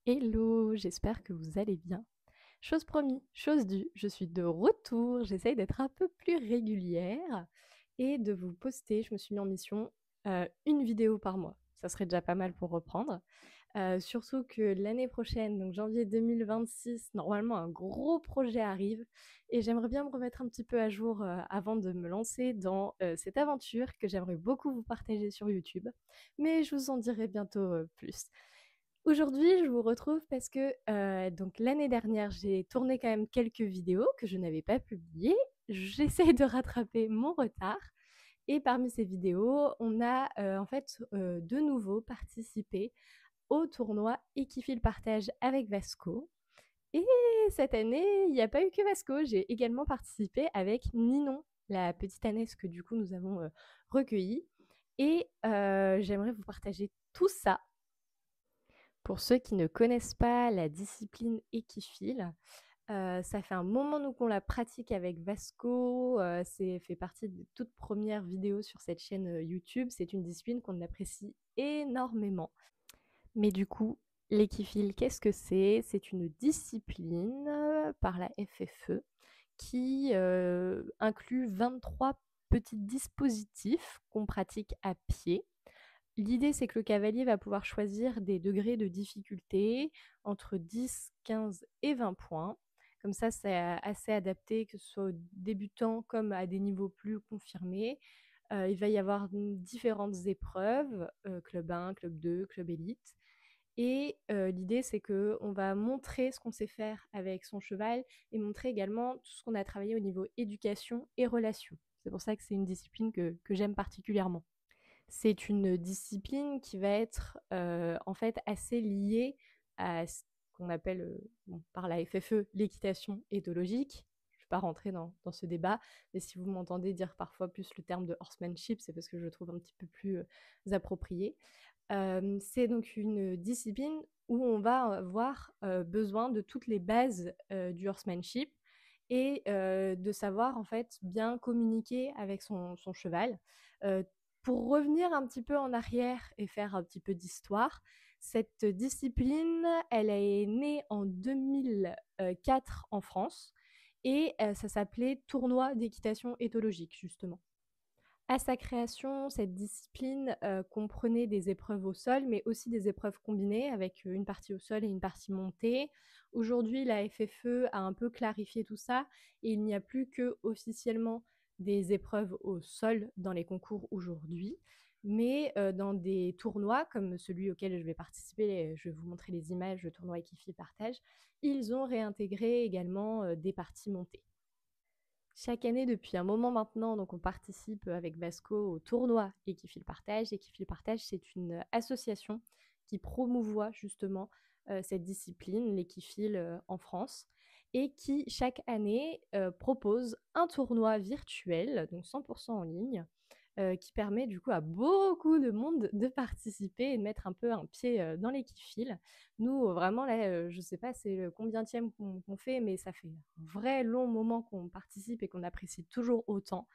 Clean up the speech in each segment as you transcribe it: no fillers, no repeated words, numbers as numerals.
Hello, j'espère que vous allez bien. Chose promis, chose due, je suis de retour. J'essaye d'être un peu plus régulière et de vous poster. Je me suis mis en mission une vidéo par mois. Ça serait déjà pas mal pour reprendre. Surtout que l'année prochaine, donc janvier 2026, normalement un gros projet arrive et j'aimerais bien me remettre un petit peu à jour avant de me lancer dans cette aventure que j'aimerais beaucoup vous partager sur YouTube. Mais je vous en dirai bientôt plus. Aujourd'hui, je vous retrouve parce que donc l'année dernière, j'ai tourné quand même quelques vidéos que je n'avais pas publiées. J'essaie de rattraper mon retard et parmi ces vidéos, on a en fait de nouveau participé au tournoi Et qui fit le partage avec Vasco. Et cette année, il n'y a pas eu que Vasco, j'ai également participé avec Ninon, la petite ânesse que du coup nous avons recueillie. Et j'aimerais vous partager tout ça. Pour ceux qui ne connaissent pas la discipline équifile, ça fait un moment nous qu'on la pratique avec Vasco, c'est fait partie des toutes premières vidéos sur cette chaîne YouTube. C'est une discipline qu'on apprécie énormément. Mais du coup, l'équifile, qu'est-ce que c'est? C'est une discipline par la FFE qui inclut 23 petits dispositifs qu'on pratique à pied. L'idée, c'est que le cavalier va pouvoir choisir des degrés de difficulté entre 10, 15 et 20 points. Comme ça, c'est assez adapté, que ce soit aux débutants comme à des niveaux plus confirmés. Il va y avoir différentes épreuves, club 1, club 2, club élite. Et l'idée, c'est qu'on va montrer ce qu'on sait faire avec son cheval et montrer également tout ce qu'on a travaillé au niveau éducation et relations. C'est pour ça que c'est une discipline que j'aime particulièrement. C'est une discipline qui va être en fait assez liée à ce qu'on appelle par la FFE l'équitation éthologique. Je ne vais pas rentrer dans ce débat, mais si vous m'entendez dire parfois plus le terme de horsemanship, c'est parce que je le trouve un petit peu plus approprié. C'est donc une discipline où on va avoir besoin de toutes les bases du horsemanship et de savoir en fait bien communiquer avec son cheval. Pour revenir un petit peu en arrière et faire un petit peu d'histoire, cette discipline, elle est née en 2004 en France et ça s'appelait Tournoi d'équitation éthologique justement. À sa création, cette discipline comprenait des épreuves au sol, mais aussi des épreuves combinées avec une partie au sol et une partie montée. Aujourd'hui, la FFE a un peu clarifié tout ça et il n'y a plus que officiellement des épreuves au sol dans les concours aujourd'hui. Mais dans des tournois comme celui auquel je vais participer, je vais vous montrer les images, le tournoi Equifi Partage, ils ont réintégré également des parties montées. Chaque année, depuis un moment maintenant, donc on participe avec Vasco au tournoi Équifile Partage. Équifile Partage, c'est une association qui promouvoit justement cette discipline, l'équifile en France, et qui chaque année propose un tournoi virtuel, donc 100% en ligne, qui permet du coup à beaucoup de monde de participer et de mettre un peu un pied dans l'équifile. Nous, vraiment, là, je sais pas c'est le combienième qu'on fait, mais ça fait un vrai long moment qu'on participe et qu'on apprécie toujours autant.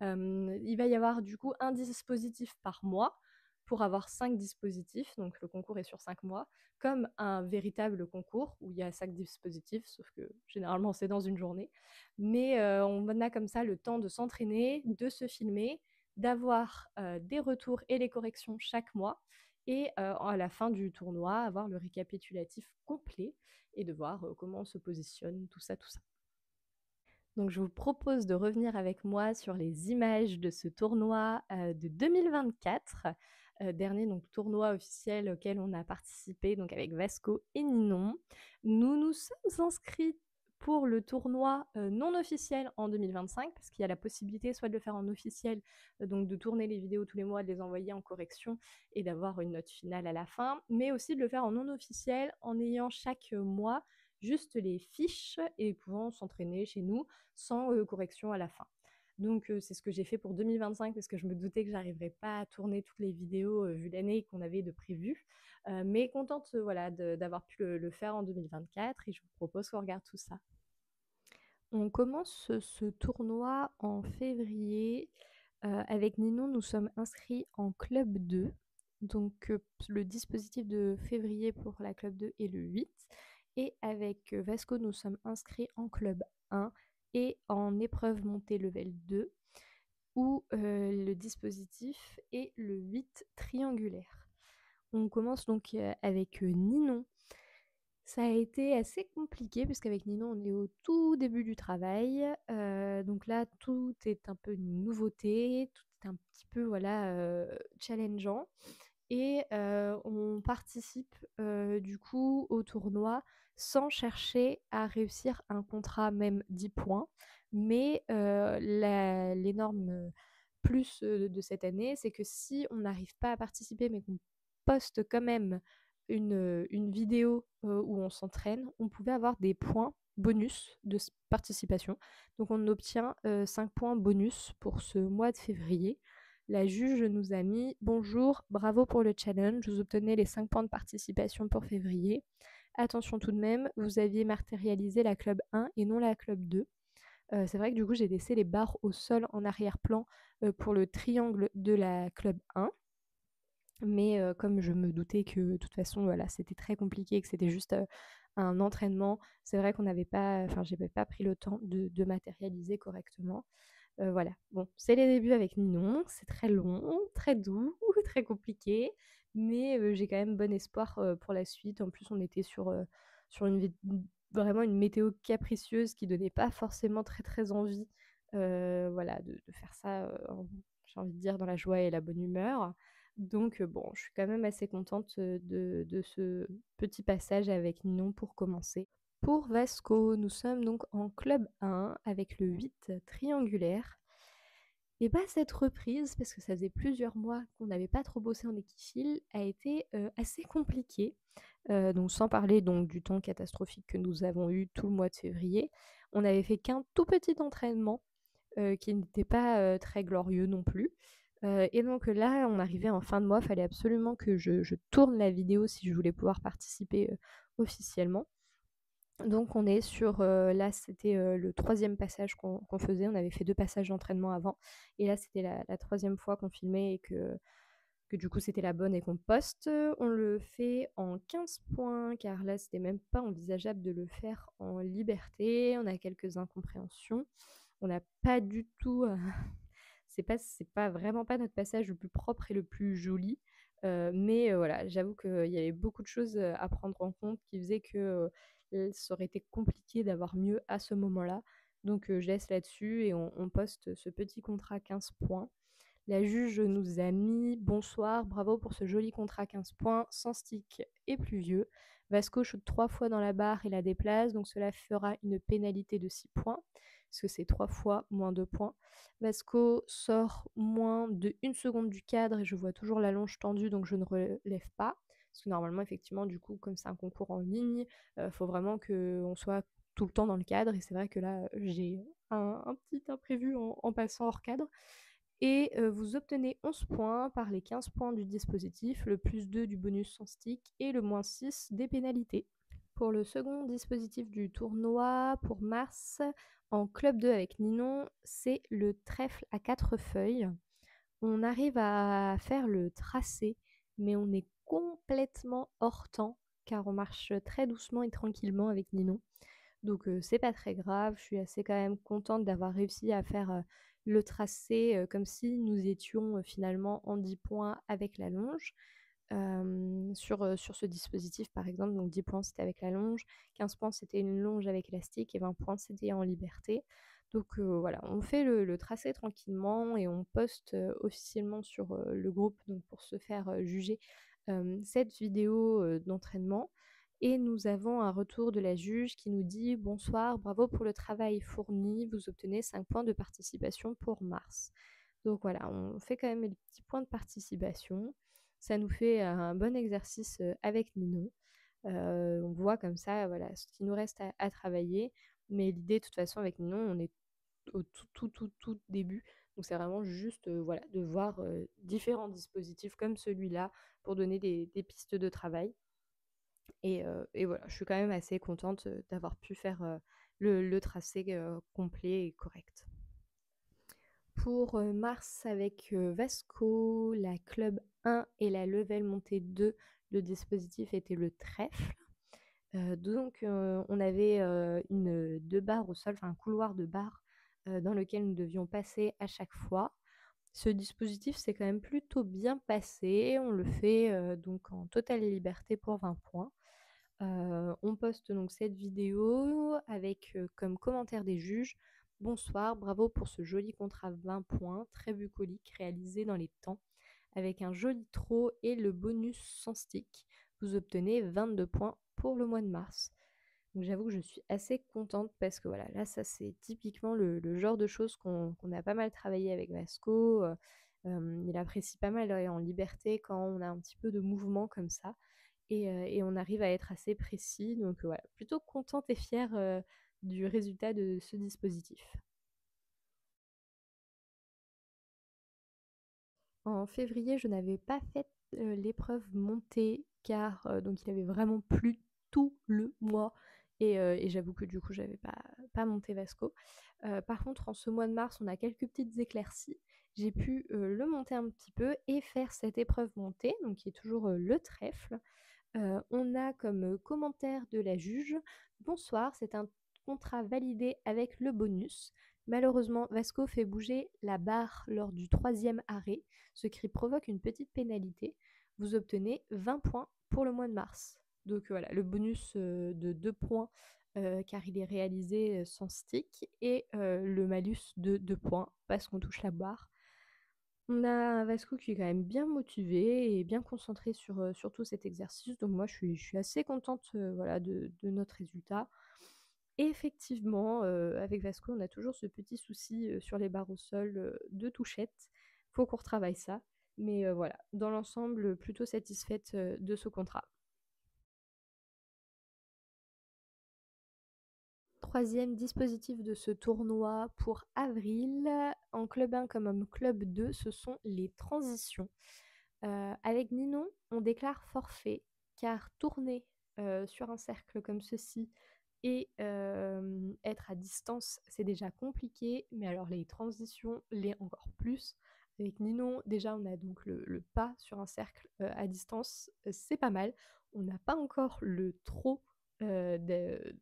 Il va y avoir du coup un dispositif par mois pour avoir 5 dispositifs, donc le concours est sur 5 mois, comme un véritable concours où il y a 5 dispositifs, sauf que généralement c'est dans une journée. Mais on a comme ça le temps de s'entraîner, de se filmer, d'avoir des retours et les corrections chaque mois, et à la fin du tournoi, avoir le récapitulatif complet et de voir comment on se positionne, tout ça, tout ça. Donc je vous propose de revenir avec moi sur les images de ce tournoi de 2024, dernier donc tournoi officiel auquel on a participé donc avec Vasco et Ninon. Nous nous sommes inscrits pour le tournoi non officiel en 2025 parce qu'il y a la possibilité soit de le faire en officiel, donc de tourner les vidéos tous les mois, de les envoyer en correction et d'avoir une note finale à la fin, mais aussi de le faire en non officiel en ayant chaque mois juste les fiches et pouvant s'entraîner chez nous sans correction à la fin. Donc c'est ce que j'ai fait pour 2025 parce que je me doutais que j'arriverais pas à tourner toutes les vidéos vu l'année qu'on avait de prévu. Mais contente voilà, d'avoir pu le faire en 2024 et je vous propose qu'on regarde tout ça. On commence ce tournoi en février. Avec Ninon, nous sommes inscrits en club 2. Donc le dispositif de février pour la club 2 est le 8 et avec, Vasco, nous sommes inscrits en club 1 et en épreuve montée level 2 où, le dispositif est le 8 triangulaire. On commence donc, avec, Ninon. Ça a été assez compliqué puisqu'avec Ninon, on est au tout début du travail, donc là, tout est un peu une nouveauté, tout est un petit peu, voilà, challengeant et on participe, du coup au tournoi sans chercher à réussir un contrat même 10 points. Mais l'énorme, plus, de cette année, c'est que si on n'arrive pas à participer mais qu'on poste quand même une vidéo, où on s'entraîne, on pouvait avoir des points bonus de participation. Donc on obtient, 5 points bonus pour ce mois de février. La juge nous a mis: «Bonjour, bravo pour le challenge, vous obtenez les 5 points de participation pour février. Attention tout de même, vous aviez matérialisé la club 1 et non la club 2». C'est vrai que du coup, j'ai laissé les barres au sol en arrière-plan, pour le triangle de la club 1. Mais comme je me doutais que de toute façon, voilà, c'était très compliqué et que c'était juste, un entraînement, c'est vrai qu'on n'avait pas enfin, j'avais pas pris le temps de matérialiser correctement. Voilà. Bon, c'est les débuts avec Ninon, c'est très long, très doux, très compliqué, mais j'ai quand même bon espoir, pour la suite. En plus, on était sur vraiment une météo capricieuse qui donnait pas forcément très, très envie, voilà, de faire ça, j'ai envie de dire dans la joie et la bonne humeur. Donc bon, je suis quand même assez contente, de ce petit passage avec Ninon pour commencer. Pour Vasco, nous sommes donc en club 1 avec le 8 triangulaire. Et bah, cette reprise, parce que ça faisait plusieurs mois qu'on n'avait pas trop bossé en équifile, a été, assez compliquée. Donc sans parler donc du temps catastrophique que nous avons eu tout le mois de février. On n'avait fait qu'un tout petit entraînement, qui n'était pas, très glorieux non plus. Et donc là, on arrivait en fin de mois, il fallait absolument que je tourne la vidéo si je voulais pouvoir participer, officiellement. Donc on est sur, là c'était, le troisième passage qu'on faisait. On avait fait 2 passages d'entraînement avant et là c'était la 3e fois qu'on filmait et que du coup c'était la bonne et qu'on poste. On le fait en 15 points car là c'était même pas envisageable de le faire en liberté. On a quelques incompréhensions. On n'a pas du tout, c'est pas vraiment pas notre passage le plus propre et le plus joli, mais voilà, j'avoue qu'il y avait beaucoup de choses, à prendre en compte qui faisaient que, ça aurait été compliqué d'avoir mieux à ce moment-là. Donc je laisse là-dessus et on poste ce petit contrat 15 points. La juge nous a mis: «Bonsoir, bravo pour ce joli contrat 15 points, sans stick et pluvieux. Vasco shoot 3 fois dans la barre et la déplace, donc cela fera une pénalité de 6 points, parce que c'est 3 fois moins 2 points. Vasco sort moins de 1 seconde du cadre et je vois toujours la longe tendue, donc je ne relève pas». Parce que normalement, effectivement, du coup, comme c'est un concours en ligne, faut vraiment qu'on soit tout le temps dans le cadre et c'est vrai que là, j'ai un petit imprévu en passant hors cadre. Et vous obtenez 11 points par les 15 points du dispositif, le plus 2 du bonus sans stick et le moins 6 des pénalités. Pour le second dispositif du tournoi, pour mars, en club 2 avec Ninon, c'est le trèfle à 4 feuilles. On arrive à faire le tracé, mais on est complètement hors temps, car on marche très doucement et tranquillement avec Ninon. Donc c'est pas très grave, je suis assez quand même contente d'avoir réussi à faire, le tracé, comme si nous étions, finalement en 10 points avec la longe. Sur ce dispositif par exemple, donc 10 points c'était avec la longe, 15 points c'était une longe avec élastique et 20 points c'était en liberté. Donc voilà, on fait le tracé tranquillement et on poste, officiellement sur, le groupe donc pour se faire, juger, cette vidéo, d'entraînement et nous avons un retour de la juge qui nous dit: «Bonsoir, bravo pour le travail fourni, vous obtenez 5 points de participation pour mars». Donc voilà, on fait quand même les petits points de participation. Ça nous fait un bon exercice, avec Ninon. On voit comme ça, voilà, ce qu'il nous reste à travailler. Mais l'idée de toute façon avec Ninon, on est au tout début. Donc c'est vraiment juste, voilà, de voir, différents dispositifs comme celui-là pour donner des pistes de travail. Et voilà, je suis quand même assez contente, d'avoir pu faire, le tracé, complet et correct. pour mars avec Vasco, la club 1 et la level montée 2, le dispositif était le trèfle. Donc on avait deux barres au sol, enfin un couloir de barres dans lequel nous devions passer à chaque fois. Ce dispositif s'est quand même plutôt bien passé. On le fait donc en totale liberté pour 20 points. On poste donc cette vidéo avec comme commentaire des juges: bonsoir, bravo pour ce joli contrat 20 points, très bucolique, réalisé dans les temps. Avec un joli throw et le bonus sans stick, vous obtenez 22 points pour le mois de mars. Donc j'avoue que je suis assez contente parce que voilà, là ça c'est typiquement le genre de choses qu'on a pas mal travaillé avec Vasco. Il apprécie pas mal aller en liberté quand on a un petit peu de mouvement comme ça. Et on arrive à être assez précis. Donc voilà, plutôt contente et fière du résultat de ce dispositif. En février, je n'avais pas fait l'épreuve montée car donc il avait vraiment plu tout le mois et j'avoue que du coup j'avais pas monté Vasco. Par contre en ce mois de mars on a quelques petites éclaircies. J'ai pu le monter un petit peu et faire cette épreuve montée, donc qui est toujours le trèfle. On a comme commentaire de la juge: bonsoir, c'est un contrat validé avec le bonus. Malheureusement, Vasco fait bouger la barre lors du 3e arrêt, ce qui provoque une petite pénalité. Vous obtenez 20 points pour le mois de mars. Donc voilà, le bonus de 2 points car il est réalisé sans stick et le malus de 2 points parce qu'on touche la barre. On a un Vasco qui est quand même bien motivé et bien concentré sur tout cet exercice. Donc moi, je suis assez contente voilà, de notre résultat. Et effectivement, avec Vasco, on a toujours ce petit souci sur les barres au sol de touchette. Faut qu'on retravaille ça. Mais voilà, dans l'ensemble, plutôt satisfaite de ce contrat. Troisième dispositif de ce tournoi pour avril, en club 1 comme en club 2, ce sont les transitions. Avec Ninon, on déclare forfait car tourner sur un cercle comme ceci et être à distance, c'est déjà compliqué, mais alors les transitions, l'est encore plus. Avec Ninon, déjà, on a donc le pas sur un cercle à distance, c'est pas mal. On n'a pas encore le trop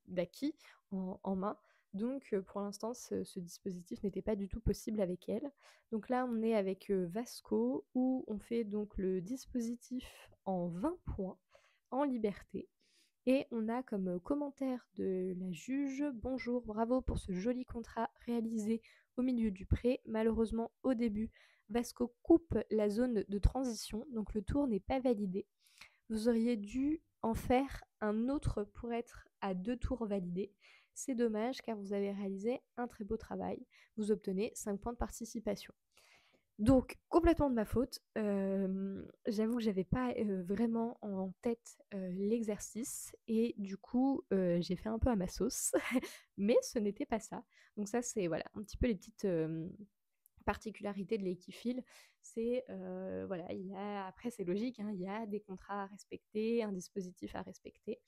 d'acquis en main. Donc pour l'instant, ce dispositif n'était pas du tout possible avec elle. Donc là, on est avec Vasco, où on fait donc le dispositif en 20 points, en liberté. Et on a comme commentaire de la juge: bonjour, bravo pour ce joli contrat réalisé au milieu du pré. Malheureusement, au début, Vasco coupe la zone de transition, donc le tour n'est pas validé. Vous auriez dû en faire un autre pour être à 2 tours validés. C'est dommage car vous avez réalisé un très beau travail. Vous obtenez 5 points de participation. Donc, complètement de ma faute. J'avoue que j'avais pas vraiment en tête l'exercice et du coup, j'ai fait un peu à ma sauce, mais ce n'était pas ça. Donc ça, c'est voilà, un petit peu les petites particularités de l'équifile. C'est voilà, il y a, après c'est logique, hein, il y a des contrats à respecter, un dispositif à respecter.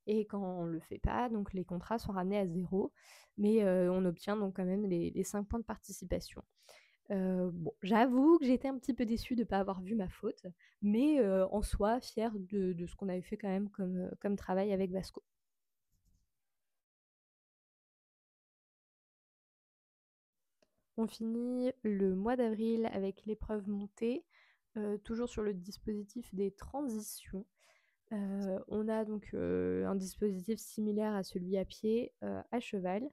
Et quand on ne le fait pas, donc les contrats sont ramenés à 0, mais on obtient donc quand même les 5 points de participation. Bon, j'avoue que j'étais un petit peu déçue de ne pas avoir vu ma faute, mais en soi, fière de ce qu'on avait fait quand même comme travail avec Vasco. On finit le mois d'avril avec l'épreuve montée, toujours sur le dispositif des transitions. On a donc un dispositif similaire à celui à pied, à cheval.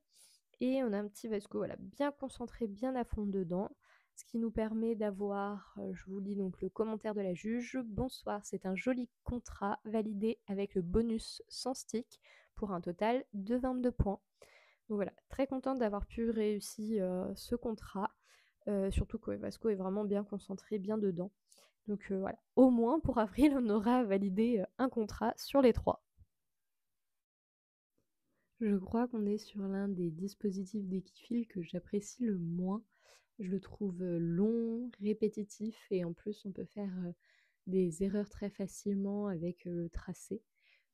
Et on a un petit Vasco voilà, bien concentré, bien à fond dedans, ce qui nous permet d'avoir, je vous lis donc le commentaire de la juge: bonsoir, c'est un joli contrat validé avec le bonus sans stick pour un total de 22 points. Donc voilà, très contente d'avoir pu réussir ce contrat, surtout que Vasco est vraiment bien concentré, bien dedans. Donc voilà, au moins pour avril, on aura validé un contrat sur les 3. Je crois qu'on est sur l'un des dispositifs d'équifile que j'apprécie le moins. Je le trouve long, répétitif et en plus on peut faire des erreurs très facilement avec le tracé.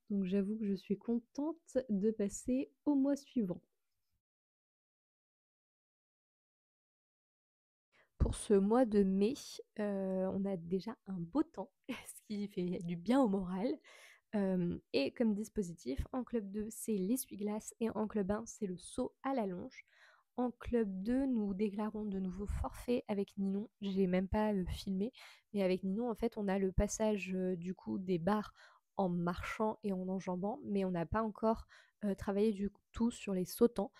Donc j'avoue que je suis contente de passer au mois suivant. pour ce mois de mai, on a déjà un beau temps, ce qui fait du bien au moral. Et comme dispositif, en club 2, c'est l'essuie-glace et en club 1, c'est le saut à la longe. En club 2, nous déclarons de nouveaux forfaits avec Ninon. J'ai même pas, filmé, mais avec Ninon, en fait, on a le passage, du coup, des barres en marchant et en enjambant, mais on n'a pas encore, travaillé du tout sur les sautants.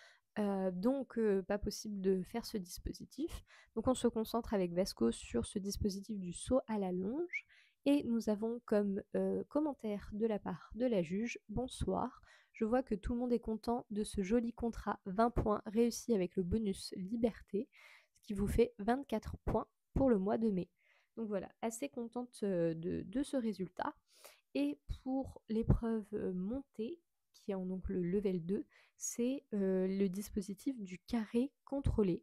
Donc pas possible de faire ce dispositif. Donc on se concentre avec Vasco sur ce dispositif du saut à la longe et nous avons comme, commentaire de la part de la juge: «Bonsoir, je vois que tout le monde est content de ce joli contrat 20 points réussi avec le bonus liberté, ce qui vous fait 24 points pour le mois de mai». Donc voilà, assez contente, de ce résultat. Et pour l'épreuve, montée, qui est en donc le level 2, c'est, le dispositif du carré contrôlé,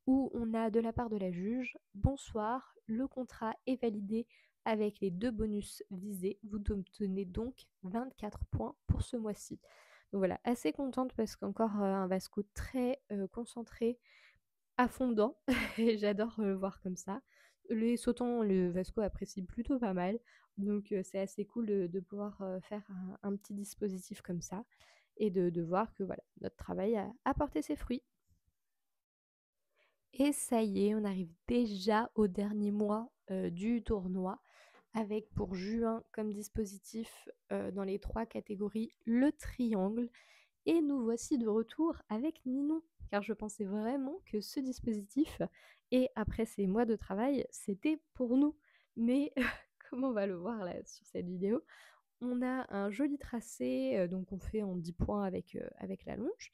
où on a de la part de la juge: «Bonsoir, le contrat est validé avec les 2 bonus visés. Vous obtenez donc 24 points pour ce mois-ci». Donc voilà, assez contente parce qu'encore, un Vasco très, concentré, à fond dedans et j'adore, le voir comme ça. Les sautants, le Vasco apprécie plutôt pas mal, donc c'est assez cool de pouvoir, faire un petit dispositif comme ça et de voir que voilà, notre travail a porté ses fruits. Et ça y est, on arrive déjà au dernier mois, du tournoi avec pour juin comme dispositif, dans les 3 catégories, le triangle. Et nous voici de retour avec Ninon, car je pensais vraiment que ce dispositif et après ces mois de travail, c'était pour nous. Mais comme on va le voir là sur cette vidéo, on a un joli tracé, donc on fait en 10 points avec la longe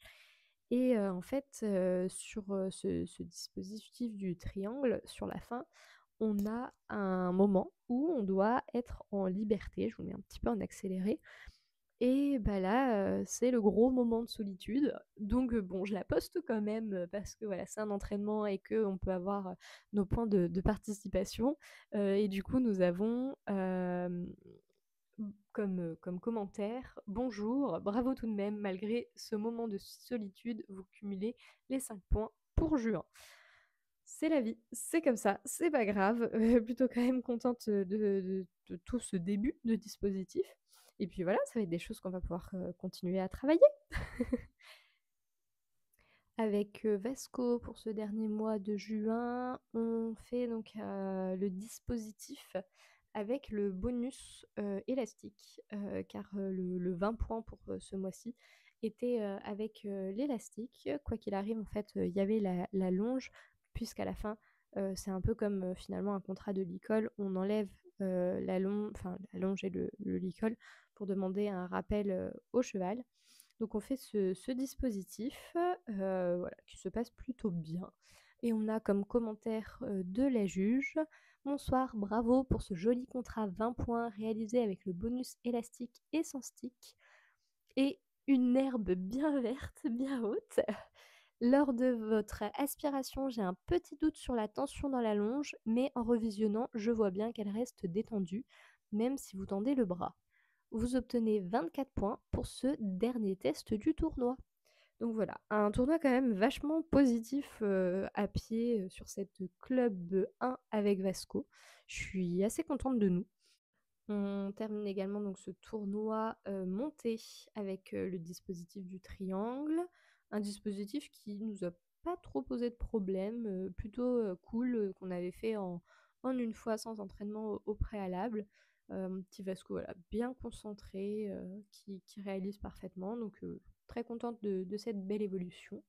et en fait, sur, ce dispositif du triangle, sur la fin, on a un moment où on doit être en liberté. Je vous mets un petit peu en accéléré et bah, là, c'est le gros moment de solitude. Donc bon, je la poste quand même, parce que voilà, c'est un entraînement et qu'on peut avoir, nos points de participation. Et du coup, nous avons, comme commentaire: «Bonjour, bravo tout de même, malgré ce moment de solitude, vous cumulez les 5 points pour juin». C'est la vie, c'est comme ça, c'est pas grave, plutôt quand même contente, de tout ce début de dispositif et puis voilà, ça va être des choses qu'on va pouvoir, continuer à travailler. Avec, Vasco pour ce dernier mois de juin, on fait donc, le dispositif avec le bonus, élastique, car, le 20 points pour, ce mois-ci était, avec, l'élastique. Quoi qu'il arrive, en fait, il y avait la longe puisqu'à la fin, c'est un peu comme, finalement un contrat de licol. On enlève, la longe et le licol pour demander un rappel, au cheval. Donc on fait ce dispositif, voilà, qui se passe plutôt bien et on a comme commentaire, de la juge: «Bonsoir, bravo pour ce joli contrat 20 points réalisé avec le bonus élastique et sans stick et une herbe bien verte, bien haute. Lors de votre aspiration, j'ai un petit doute sur la tension dans la longe, mais en revisionnant, je vois bien qu'elle reste détendue, même si vous tendez le bras. Vous obtenez 24 points pour ce dernier test du tournoi». Donc voilà, un tournoi quand même vachement positif, à pied, sur cette club 1 avec Vasco. Je suis assez contente de nous. On termine également donc ce tournoi, monté avec, le dispositif du triangle. Un dispositif qui nous a pas trop posé de problème, plutôt, cool, qu'on avait fait en une fois sans entraînement au préalable. Petit Vasco, voilà, bien concentré, qui réalise parfaitement donc très contente de cette belle évolution.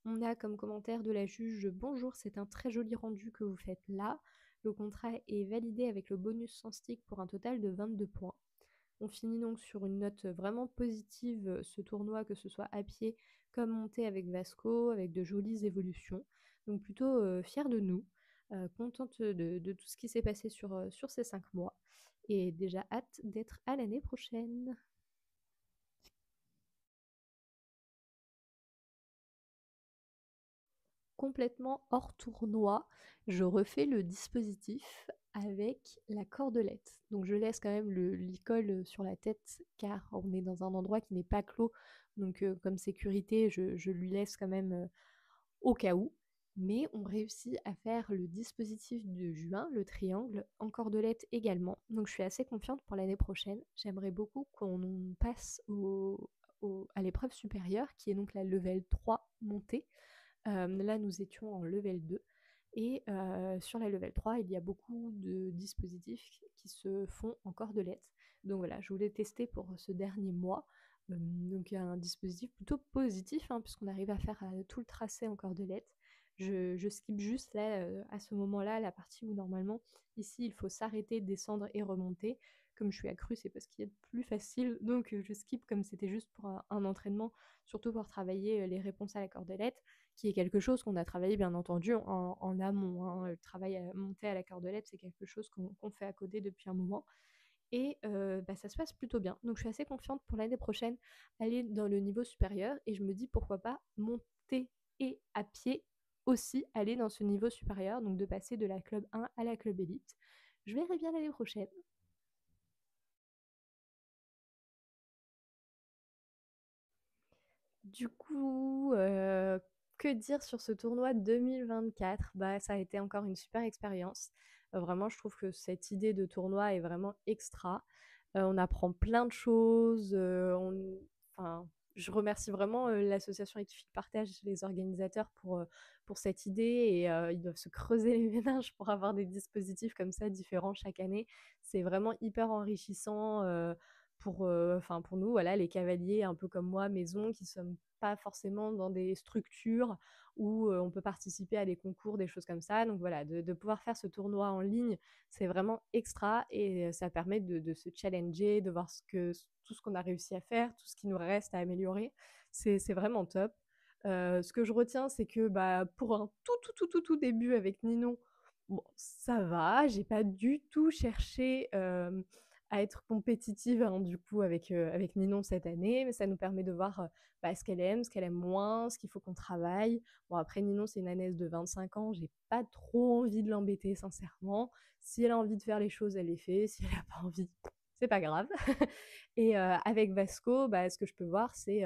On a comme commentaire de la juge: «Bonjour, c'est un très joli rendu que vous faites là. Le contrat est validé avec le bonus sans stick pour un total de 22 points». On finit donc sur une note vraiment positive, ce tournoi, que ce soit à pied comme monté avec Vasco, avec de jolies évolutions. Donc plutôt, fière de nous, contente de tout ce qui s'est passé sur ces 5 mois et déjà hâte d'être à l'année prochaine. Complètement hors tournoi, je refais le dispositif avec la cordelette. Donc je laisse quand même le licol sur la tête car on est dans un endroit qui n'est pas clos. Donc comme sécurité, je lui laisse quand même au cas où. Mais on réussit à faire le dispositif de juin, le triangle, en cordelette également. Donc je suis assez confiante pour l'année prochaine. J'aimerais beaucoup qu'on passe à l'épreuve supérieure, qui est donc la level 3 montée. Là, nous étions en level 2. Et sur la level 3, il y a beaucoup de dispositifs qui se font en cordelette. Donc voilà, je voulais tester pour ce dernier mois. Donc un dispositif plutôt positif, hein, puisqu'on arrive à faire tout le tracé en cordelette. Je skip juste là, à ce moment-là, la partie où normalement, ici, il faut s'arrêter, descendre et remonter. Comme je suis accrue, c'est parce qu'il y a de plus facile. Donc je skip comme c'était juste pour un entraînement, surtout pour travailler les réponses à la cordelette, qui est quelque chose qu'on a travaillé bien entendu en amont, hein. Le travail à monter à la cordelette, c'est quelque chose qu'on fait à côté depuis un moment. Et ça se passe plutôt bien. Donc je suis assez confiante pour l'année prochaine aller dans le niveau supérieur et je me dis pourquoi pas monter et à pied aussi aller dans ce niveau supérieur, donc de passer de la club 1 à la club élite. Je verrai bien l'année prochaine. Du coup, que dire sur ce tournoi 2024? Bah, ça a été encore une super expérience. Vraiment, je trouve que cette idée de tournoi est vraiment extra. On apprend plein de choses, enfin, je remercie vraiment, l'association Equifi Partage, les organisateurs pour cette idée et ils doivent se creuser les méninges pour avoir des dispositifs comme ça différents chaque année. C'est vraiment hyper enrichissant, pour nous, voilà, les cavaliers un peu comme moi, maison, qui sommes pas forcément dans des structures où on peut participer à des concours, des choses comme ça. Donc voilà, de pouvoir faire ce tournoi en ligne, c'est vraiment extra et ça permet de se challenger, de voir tout ce qu'on a réussi à faire, tout ce qui nous reste à améliorer. C'est vraiment top. Ce que je retiens, c'est que bah, pour un tout début avec Ninon, bon, ça va, j'ai pas du tout cherché à être compétitive, hein, du coup avec Ninon cette année, mais ça nous permet de voir bah, ce qu'elle aime moins, ce qu'il faut qu'on travaille. Bon, après Ninon, c'est une ânaise de 25 ans, j'ai pas trop envie de l'embêter sincèrement. Si elle a envie de faire les choses, elle les fait. Si elle a pas envie, c'est pas grave. Et avec Vasco, bah, ce que je peux voir, c'est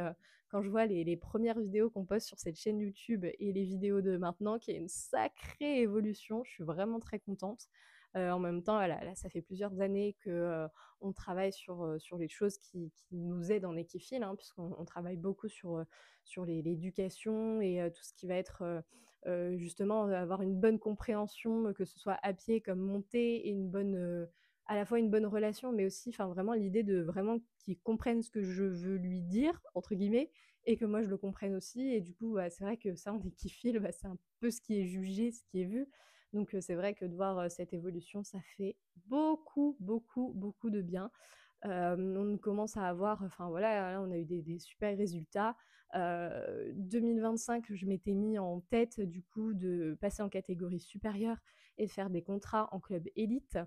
quand je vois les premières vidéos qu'on poste sur cette chaîne YouTube et les vidéos de maintenant, qu'il y a une sacrée évolution. Je suis vraiment très contente. En même temps, voilà, là, ça fait plusieurs années que on travaille sur les choses qui nous aident en équifile, hein, puisqu'on travaille beaucoup sur l'éducation et tout ce qui va être justement avoir une bonne compréhension, que ce soit à pied comme montée, et à la fois une bonne relation, mais aussi vraiment l'idée de vraiment qu'il comprenne ce que je veux lui dire, entre guillemets, et que moi je le comprenne aussi. Et du coup, bah, c'est vrai que ça, en équifile, bah, c'est un peu ce qui est jugé, ce qui est vu. Donc c'est vrai que de voir cette évolution, ça fait beaucoup de bien. On commence à avoir, enfin voilà, là, on a eu des super résultats. 2025, je m'étais mis en tête du coup de passer en catégorie supérieure et de faire des contrats en club élite.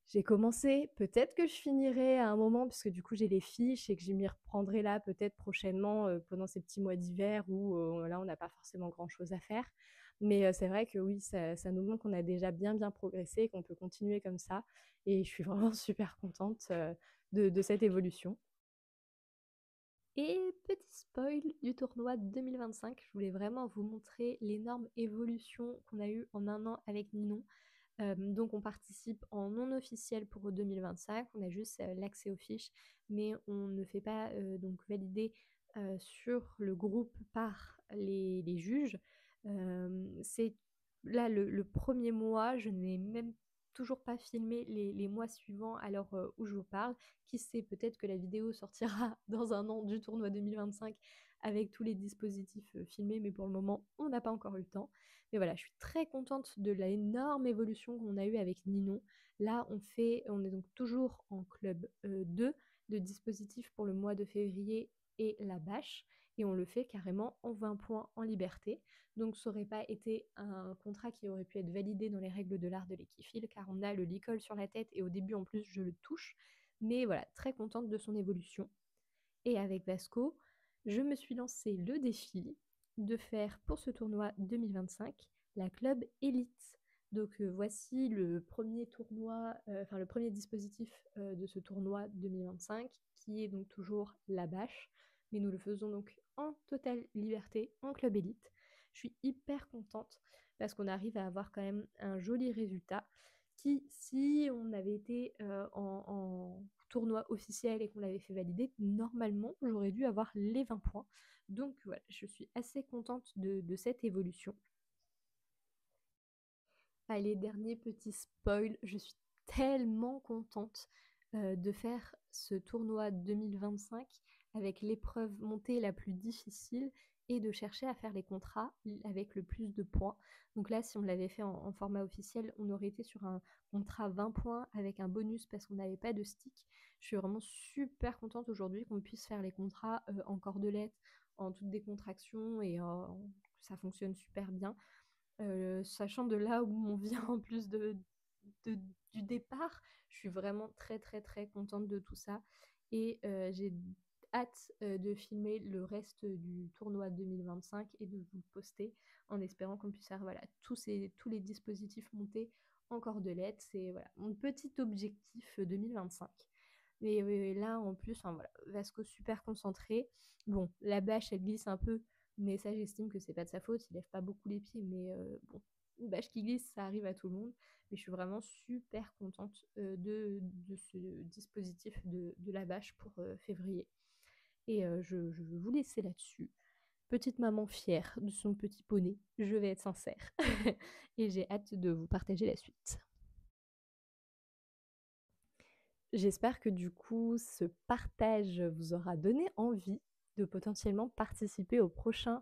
J'ai commencé, peut-être que je finirai à un moment, puisque du coup j'ai les fiches et que je m'y reprendrai là peut-être prochainement pendant ces petits mois d'hiver où là on n'a pas forcément grand-chose à faire. Mais c'est vrai que oui, ça nous montre qu'on a déjà bien progressé et qu'on peut continuer comme ça. Et je suis vraiment super contente de cette évolution. Et petit spoil du tournoi 2025, je voulais vraiment vous montrer l'énorme évolution qu'on a eue en un an avec Ninon. Donc on participe en non officiel pour 2025, on a juste l'accès aux fiches, mais on ne fait pas donc valider sur le groupe par les juges. C'est là le premier mois, je n'ai même toujours pas filmé les mois suivants à l'heure où je vous parle. Qui sait, peut-être que la vidéo sortira dans un an du tournoi 2025 avec tous les dispositifs filmés, mais pour le moment, on n'a pas encore eu le temps. Mais voilà, je suis très contente de l'énorme évolution qu'on a eue avec Ninon. Là, on est donc toujours en club 2 de dispositifs pour le mois de février et la bâche. Et on le fait carrément en 20 points en liberté. Donc ça n'aurait pas été un contrat qui aurait pu être validé dans les règles de l'art de l'équifile, car on a le licol sur la tête et au début en plus je le touche. Mais voilà, très contente de son évolution. Et avec Vasco, je me suis lancé le défi de faire pour ce tournoi 2025 la club élite. Donc voici le premier tournoi, enfin le premier dispositif de ce tournoi 2025, qui est donc toujours la bâche, mais nous le faisons donc en totale liberté en club élite. Je suis hyper contente parce qu'on arrive à avoir quand même un joli résultat qui, si on avait été, en tournoi officiel et qu'on l'avait fait valider, normalement, j'aurais dû avoir les 20 points. Donc voilà, je suis assez contente de cette évolution. Allez, dernier petit spoil, je suis tellement contente de faire ce tournoi 2025 avec l'épreuve montée la plus difficile et de chercher à faire les contrats avec le plus de points. Donc là, si on l'avait fait en format officiel, on aurait été sur un contrat 20 points avec un bonus parce qu'on n'avait pas de stick. Je suis vraiment super contente aujourd'hui qu'on puisse faire les contrats en cordelette, en toute décontraction et ça fonctionne super bien. Sachant de là où on vient en plus de du départ, je suis vraiment très, très, très contente de tout ça et j'ai hâte, de filmer le reste du tournoi 2025 et de vous le poster en espérant qu'on puisse faire, voilà, tous les dispositifs montés en cordelette. C'est, voilà, mon petit objectif, 2025 et là, en plus, enfin, voilà, Vasco super concentré. Bon, la bâche, elle glisse un peu, mais ça, j'estime que c'est pas de sa faute. Il lève pas beaucoup les pieds, mais bon, une bâche qui glisse, ça arrive à tout le monde. Mais je suis vraiment super contente de ce dispositif de la bâche pour février. Et je veux vous laisser là-dessus. Petite maman fière de son petit poney, je vais être sincère. Et j'ai hâte de vous partager la suite. J'espère que du coup, ce partage vous aura donné envie de potentiellement participer au prochain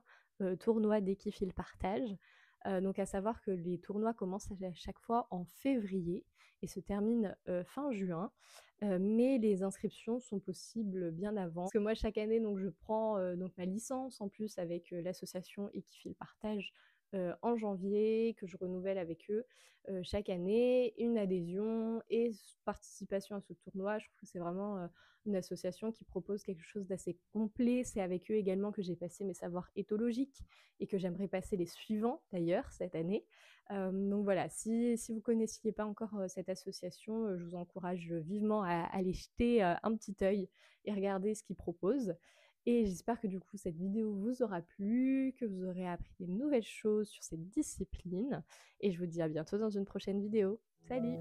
tournoi d'Equifil Partage. Donc à savoir que les tournois commencent à chaque fois en février et se terminent fin juin. Mais les inscriptions sont possibles bien avant. Parce que moi, chaque année, donc, je prends donc, ma licence en plus avec l'association Equifil Partage en janvier, que je renouvelle avec eux chaque année, une adhésion et participation à ce tournoi. Je trouve que c'est vraiment une association qui propose quelque chose d'assez complet. C'est avec eux également que j'ai passé mes savoirs éthologiques et que j'aimerais passer les suivants d'ailleurs cette année. Donc voilà, si vous ne connaissiez pas encore cette association, je vous encourage vivement à aller jeter un petit œil et regarder ce qu'ils proposent. Et j'espère que du coup cette vidéo vous aura plu, que vous aurez appris des nouvelles choses sur cette discipline. Et je vous dis à bientôt dans une prochaine vidéo. Salut!